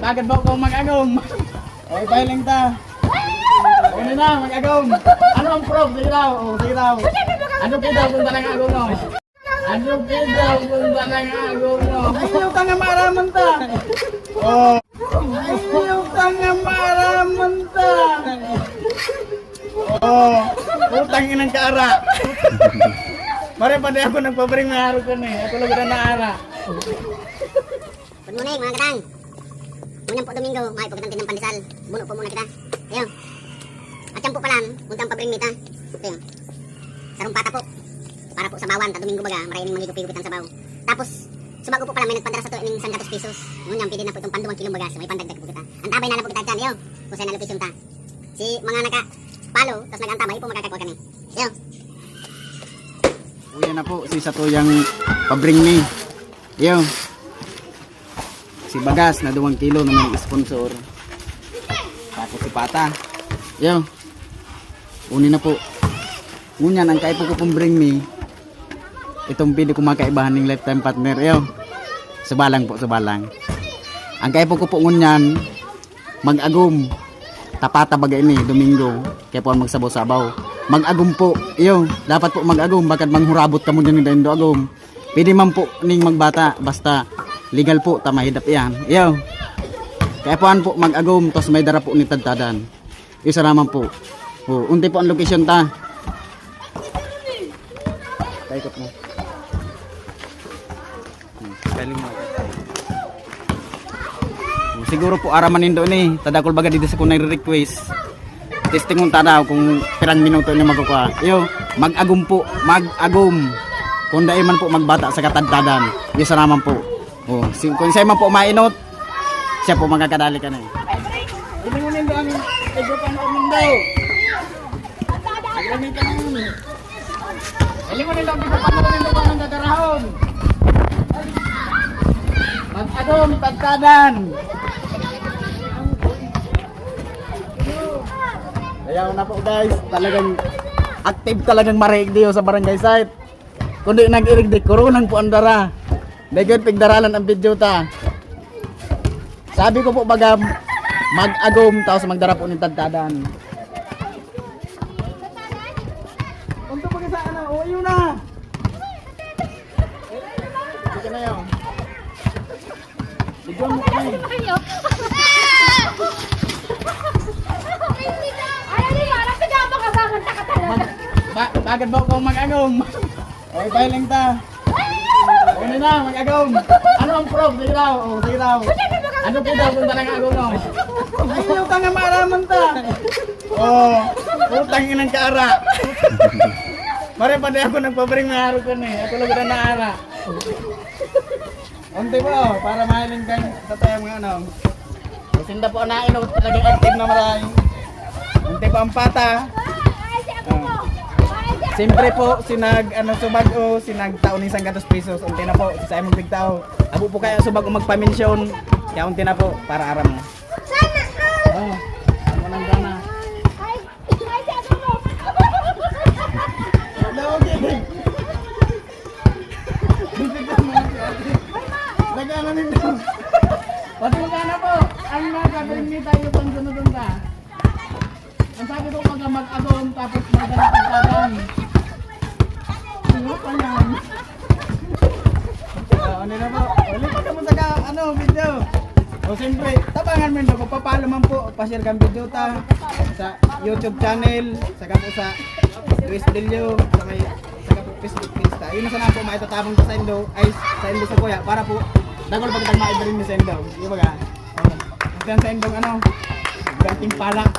Bakit ba ko mag-agom? Okay, pahiling ta. Ano na, mag-agom. Ano ang proof? Sige daw. Sige daw. Ano kita kung talagang agom no? Ano kita kung talagang agom no? Ayaw ka nga maraman ta. Oh. Ayaw ka nga maraman ta. Oh. Utang inang kaara. Mare pa ako nagpabring na araw ko ni. Ako lang na ara. Good morning mga kadang. Munyang po Domingo, may pagkatantin ng pandesal. Buno po muna kita. Ayun. At yan po pala, untang pabring mita. Ito yun. Sarumpata po. Para po sa bawan, ta Domingo baga, maraming magigupigupit ang sabaw. Tapos, subago po pala, may nagpadara sa to ng 100 pesos. Munyang pwede na po itong panduwang kilong baga, so may pandagdag po kita. Antabay na lang po kita dyan, ayun. Kung sa'yo nalupis yung ta. Si mga naka-palo, tapos nag-antabay po magkakakuha kami. Ayun. Uyan na po, si Satuyang pabring ni. Ayun. Si Bagas na 2 kilo na may sponsor. Tapos si Pata. Yo. Uni na po. Ngunyan ang kaipo ko pong bring me. Itong pili ko makaibahan ng lifetime partner. Yo. Sabalang po, sabalang. Ang kaipo ko po ngunyan mag-agum. Tapata bagay ni Domingo. Kaya po magsabaw-sabaw. Mag-agum po. Yo, dapat po mag-agum bakit manghurabot ka mo din ng do agum. Pwede man po ning magbata basta legal po, tamahidap yan. Yo. Kaya po mag-agom, tos may dara po ni tadtadan. Isa naman po. Unti po ang location ta. Paikot mo. Spelling mo. Siguro po araman nindo ni. Tadakol baga dito sa kunay request. Testing mo tanaw kung pirang minuto niya magkukuha. Yo, mag-agom po. Mag-agom. Kung dahil man po magbata sa katadtadan. Isa naman po. Kung sa'yo man po mainot, siya po magkakadali ka na eh. Hindi mo nindo ang edupan o mundo. Hindi ka nun. Hindi mo nindo ang edupan o mundo ka ng dadarahon. Mag-adom, tagkadan. Ayaw na po guys, talagang active talagang mareigdiyo sa barangay site. Kundi nag-irigdi, kurunang po ang dara. Dahil pigdaralan ang video ta. Sabi ko po baga mag-agom tapos magdara po ng tagtadan. Unto po sa ano, uyo na. Sige na yun. Bigyan mo kami. Bakit ba ako mag-agom? Okay, pahiling ta. Ano na, mag-agom. Ano ang proof? Sige daw. Sige daw. Ano kita kung talagang agom no? Ayaw ka nga maraman ta. Utang inang kaara. Mare pa ako nagpabring na araw ko ni. Ako lang na ara. Unti po, para mahiling kang sa tayo mga ano. Sinda po na inot, talagang active na maray. Unti po ang pata. Siyempre po, sinag subag o sinag taon ng 100 pesos. Unti na po, sa imong bigtao. Abo po kayo subag o magpamensyon. Kaya unti na po, para aram mo. Ano nang gana? Ay, siya mo. Nagana nito. Pati magana po. Ang nagabring ni tayo pang sunod ka. Ang sabi ko mag-agom tapos magdala-pagdadan. Ano pa yan? Ano na po? Wali pa mo sa video. Siyempre, tabangan mo nyo. Papalo man po. Pa-share kang video ta. Sa YouTube channel. Saka po sa Luis Delio. Saka po Facebook page ta. Yun na sana po maitatabang sa Indo. Ay, sa Indo sa Kuya. Para po, dagol pagkatang maibarin ni sa Indo. Di ba ka? Sa Indo ganting palak.